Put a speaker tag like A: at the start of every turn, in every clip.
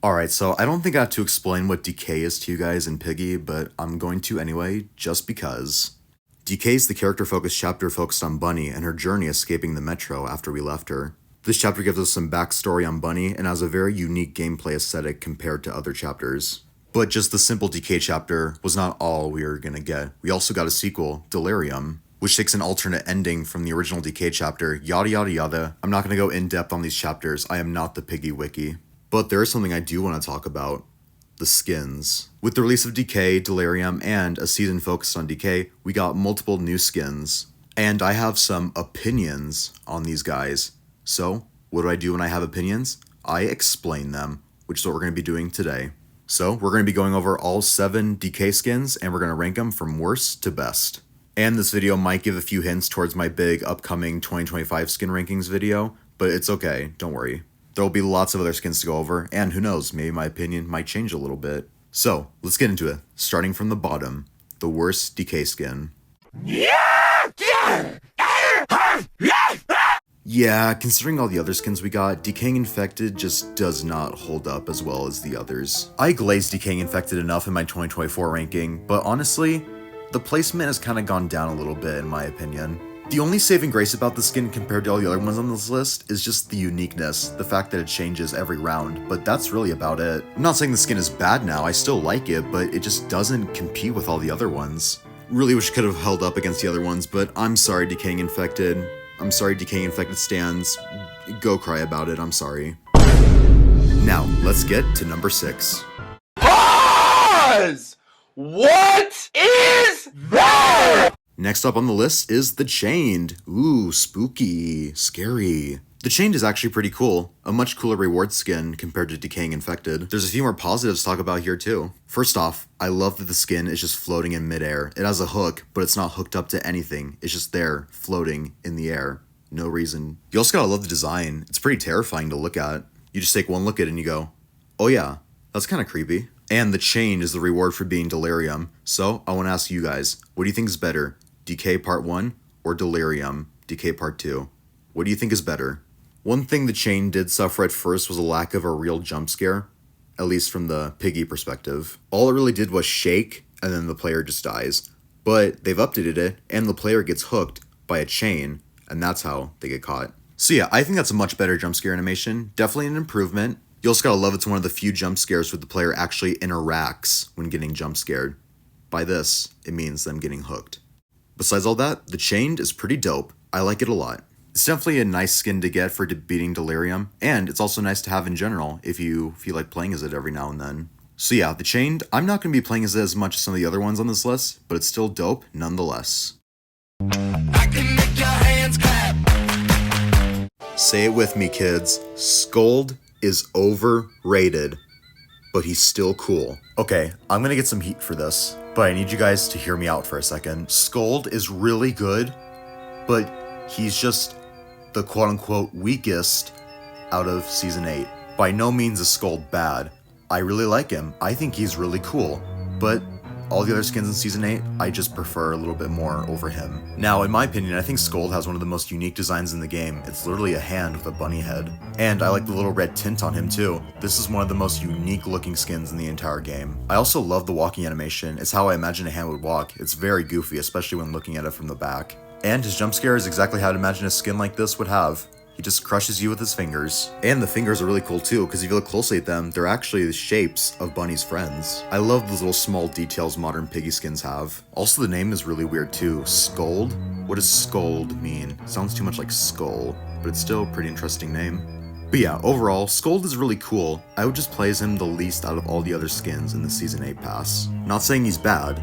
A: Alright, so I don't think I have to explain what Decay is to you guys in Piggy, but I'm going to anyway, just because. Decay is the character-focused chapter focused on Bunny and her journey escaping the Metro after we left her. This chapter gives us some backstory on Bunny and has a very unique gameplay aesthetic compared to other chapters. But just the simple Decay chapter was not all we were gonna get. We also got a sequel, Delirium, which takes an alternate ending from the original Decay chapter, yada yada yada. I'm not gonna go in depth on these chapters, I am not the Piggy wiki. But there is something I do want to talk about. The skins. With the release of Decay, Delirium, and a season focused on Decay, we got multiple new skins. And I have some opinions on these guys. So, what do I do when I have opinions? I explain them, which is what we're going to be doing today. So, we're going to be going over all 7 Decay skins, and we're going to rank them from worst to best. And this video might give a few hints towards my big upcoming 2025 skin rankings video, but it's okay, don't worry. There will be lots of other skins to go over, and who knows, maybe my opinion might change a little bit. So, let's get into it. Starting from the bottom, the worst Decay skin. Yeah, considering all the other skins we got, Decaying Infected just does not hold up as well as the others. I glazed Decaying Infected enough in my 2024 ranking, but honestly, the placement has kind of gone down a little bit in my opinion. The only saving grace about the skin compared to all the other ones on this list is just the uniqueness, the fact that it changes every round, but that's really about it. I'm not saying the skin is bad now, I still like it, but it just doesn't compete with all the other ones. Really wish it could have held up against the other ones, but I'm sorry Decaying Infected. I'm sorry Decaying Infected stands. Go cry about it, I'm sorry. Now, let's get to number 6.
B: Pause! What is that?
A: Next up on the list is the Chained. Ooh, spooky, scary. The Chained is actually pretty cool, a much cooler reward skin compared to Decaying Infected. There's a few more positives to talk about here too. First off, I love that the skin is just floating in midair. It has a hook, but it's not hooked up to anything. It's just there, floating in the air. No reason. You also gotta love the design. It's pretty terrifying to look at. You just take one look at it and you go, oh yeah, that's kinda creepy. And the Chained is the reward for being Delirium. So I wanna ask you guys, what do you think is better? Decay Part 1 or Delirium, Decay Part 2? What do you think is better? One thing the Chain did suffer at first was a lack of a real jump scare, at least from the Piggy perspective. All it really did was shake, and then the player just dies. But they've updated it, and the player gets hooked by a chain, and that's how they get caught. So yeah, I think that's a much better jump scare animation, definitely an improvement. You also gotta love it's one of the few jump scares where the player actually interacts when getting jump scared. By this, it means them getting hooked. Besides all that, the Chained is pretty dope. I like it a lot. It's definitely a nice skin to get for beating Delirium, and it's also nice to have in general if you feel like playing as it every now and then. So yeah, the Chained, I'm not going to be playing as it as much as some of the other ones on this list, but it's still dope nonetheless.
B: I can make your hands clap.
A: Say it with me, kids. Scold is overrated, but he's still cool. Okay, I'm gonna get some heat for this, but I need you guys to hear me out for a second. Scold is really good, but he's just the quote-unquote weakest out of Season 8. By no means is Scold bad. I really like him. I think he's really cool, but all the other skins in Season 8, I just prefer a little bit more over him. Now, in my opinion, I think Scold has one of the most unique designs in the game. It's literally a hand with a bunny head. And I like the little red tint on him too. This is one of the most unique looking skins in the entire game. I also love the walking animation. It's how I imagine a hand would walk. It's very goofy, especially when looking at it from the back. And his jump scare is exactly how I'd imagine a skin like this would have. He just crushes you with his fingers. And the fingers are really cool too, because if you look closely at them, they're actually the shapes of Bunny's friends. I love those little small details modern Piggy skins have. Also, the name is really weird too. Scold? What does Scold mean? Sounds too much like skull, but it's still a pretty interesting name. But yeah, overall, Scold is really cool. I would just play as him the least out of all the other skins in the Season 8 pass. Not saying he's bad,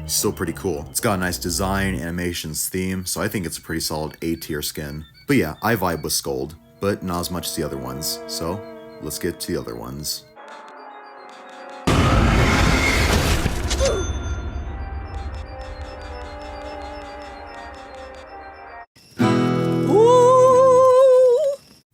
A: he's still pretty cool. It's got a nice design, animations, theme, so I think it's a pretty solid A-tier skin. But yeah, I vibe with Scold, but not as much as the other ones, so let's get to the other ones.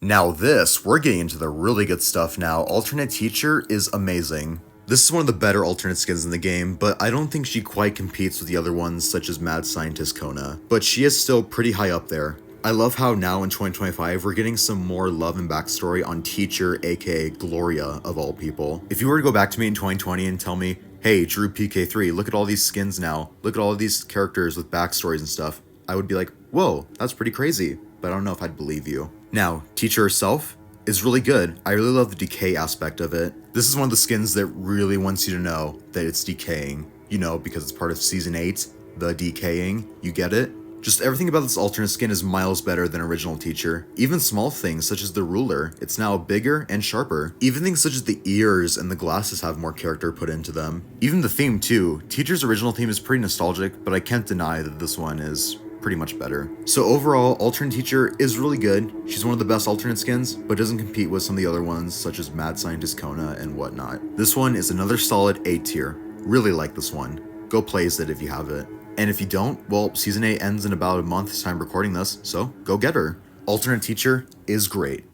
A: Now this, we're getting into the really good stuff now. Alternate Teacher is amazing. This is one of the better alternate skins in the game, but I don't think she quite competes with the other ones such as Mad Scientist Kona. But she is still pretty high up there. I love how now in 2025 we're getting some more love and backstory on Teacher, aka Gloria of all people. If you were to go back to me in 2020 and tell me, hey, Drew PK3, look at all these skins now, look at all of these characters with backstories and stuff, I would be like, whoa, that's pretty crazy, but I don't know if I'd believe you. Now, Teacher herself is really good. I really love the decay aspect of it. This is one of the skins that really wants you to know that it's decaying, you know, because it's part of Season 8, the decaying, you get it? Just everything about this alternate skin is miles better than original Teacher. Even small things such as the ruler, it's now bigger and sharper. Even things such as the ears and the glasses have more character put into them. Even the theme too. Teacher's original theme is pretty nostalgic, but I can't deny that this one is pretty much better. So overall, alternate Teacher is really good. She's one of the best alternate skins, but doesn't compete with some of the other ones such as Mad Scientist Kona and whatnot. This one is another solid A tier. Really like this one. Go play as it if you have it. And if you don't, well, Season 8 ends in about a month's time recording this, so go get her. Alternate Teacher is great.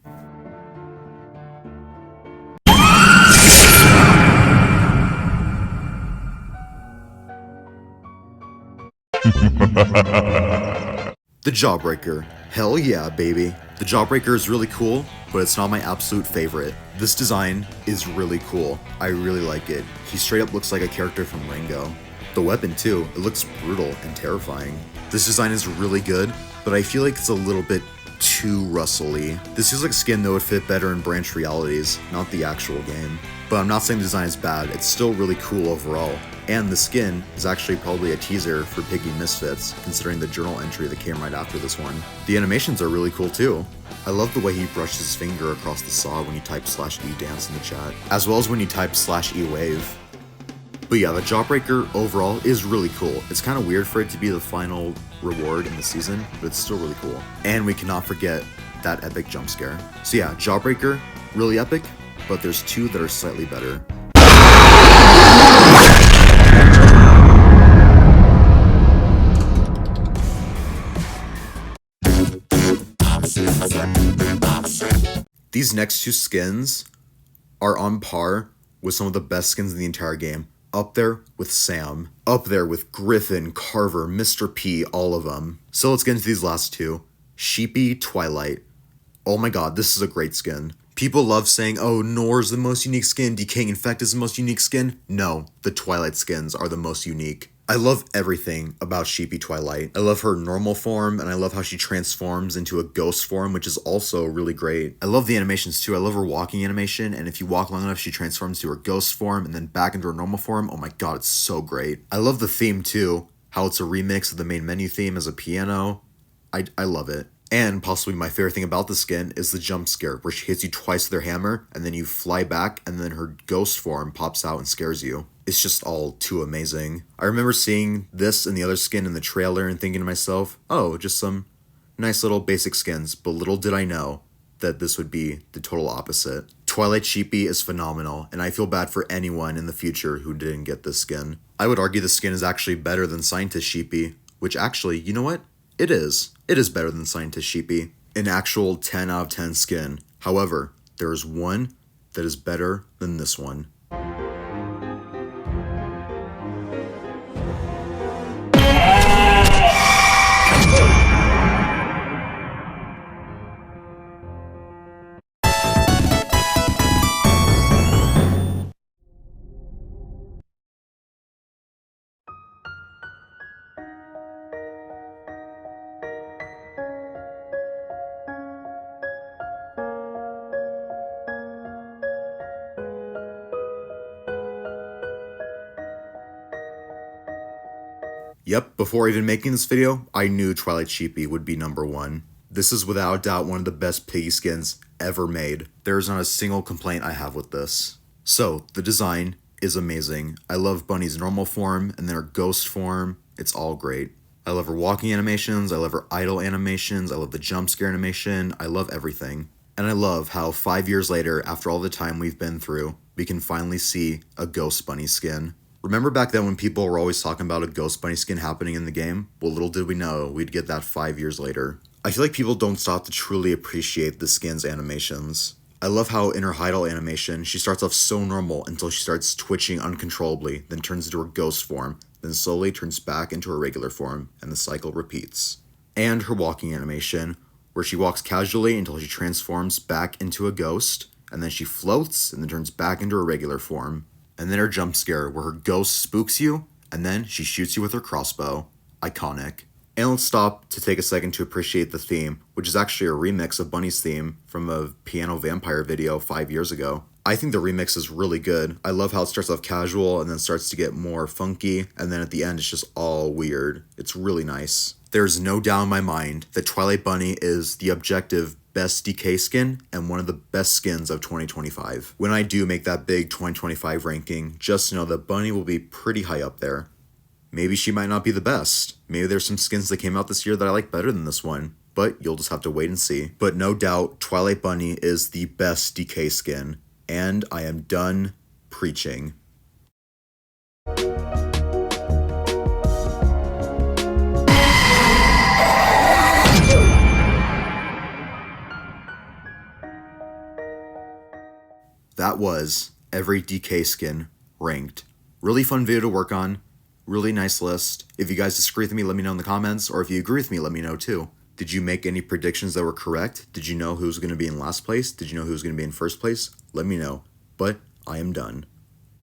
A: The Jawbreaker. Hell yeah, baby. The Jawbreaker is really cool, but it's not my absolute favorite. This design is really cool. I really like it. He straight up looks like a character from Rango. The weapon too, it looks brutal and terrifying. This design is really good, but I feel like it's a little bit too Russell-y. This feels like a skin that would fit better in Branch Realities, not the actual game. But I'm not saying the design is bad, it's still really cool overall. And the skin is actually probably a teaser for Piggy Misfits, considering the journal entry that came right after this one. The animations are really cool too. I love the way he brushed his finger across the saw when he typed /E dance in the chat, as well as when he typed /E wave. But yeah, the Jawbreaker overall is really cool. It's kind of weird for it to be the final reward in the season, but it's still really cool. And we cannot forget that epic jump scare. So yeah, Jawbreaker, really epic, but there's two that are slightly better. These next two skins are on par with some of the best skins in the entire game. Up there with Sam. Up there with Griffin, Carver, Mr. P, all of them. So let's get into these last two. Sheepy, Twilight. Oh my god, this is a great skin. People love saying, oh, Noir's the most unique skin, Decaying Infected is the most unique skin. No, the Twilight skins are the most unique. I love everything about Sheepy Twilight. I love her normal form, and I love how she transforms into a ghost form, which is also really great. I love the animations too. I love her walking animation, and if you walk long enough, she transforms to her ghost form and then back into her normal form. Oh my god, it's so great. I love the theme too, how it's a remix of the main menu theme as a piano. I love it. And possibly my favorite thing about the skin is the jump scare, where she hits you twice with her hammer, and then you fly back, and then her ghost form pops out and scares you. It's just all too amazing. I remember seeing this and the other skin in the trailer and thinking to myself, oh, just some nice little basic skins, but little did I know that this would be the total opposite. Twilight Sheepy is phenomenal, and I feel bad for anyone in the future who didn't get this skin. I would argue the skin is actually better than Scientist Sheepy, which actually, you know what? It is. It is better than Scientist Sheepy. An actual 10 out of 10 skin. However, there is one that is better than this one. Yep, before even making this video, I knew Twilight Sheepy would be number one. This is without a doubt one of the best Piggy skins ever made. There is not a single complaint I have with this. So, the design is amazing. I love Bunny's normal form and then her ghost form. It's all great. I love her walking animations, I love her idle animations, I love the jump scare animation, I love everything. And I love how 5 years later, after all the time we've been through, we can finally see a Ghost Bunny skin. Remember back then when people were always talking about a Ghost Bunny skin happening in the game? Well, little did we know we'd get that 5 years later. I feel like people don't stop to truly appreciate the skin's animations. I love how in her idle animation, she starts off so normal until she starts twitching uncontrollably, then turns into her ghost form, then slowly turns back into her regular form, and the cycle repeats. And her walking animation. where she walks casually until she transforms back into a ghost, and then she floats and then turns back into her regular form. And then her jump scare, where her ghost spooks you, and then she shoots you with her crossbow. Iconic. And let's stop to take a second to appreciate the theme, which is actually a remix of Bunny's theme from a Piano Vampire video 5 years ago. I think the remix is really good. I love how it starts off casual and then starts to get more funky, and then at the end it's just all weird. It's really nice. There's no doubt in my mind that Twilight Bunny is the objective best DK skin and one of the best skins of 2025. When I do make that big 2025 ranking, just know that Bunny will be pretty high up there. Maybe she might not be the best. Maybe there's some skins that came out this year that I like better than this one, but you'll just have to wait and see. But no doubt, Twilight Bunny is the best DK skin, and I am done preaching. That was every DK skin ranked. Really fun video to work on. Really nice list. If you guys disagree with me, let me know in the comments, or if you agree with me, let me know too. Did you make any predictions that were correct? Did you know who was going to be in last place? Did you know who was going to be in first place? Let me know. But I am done.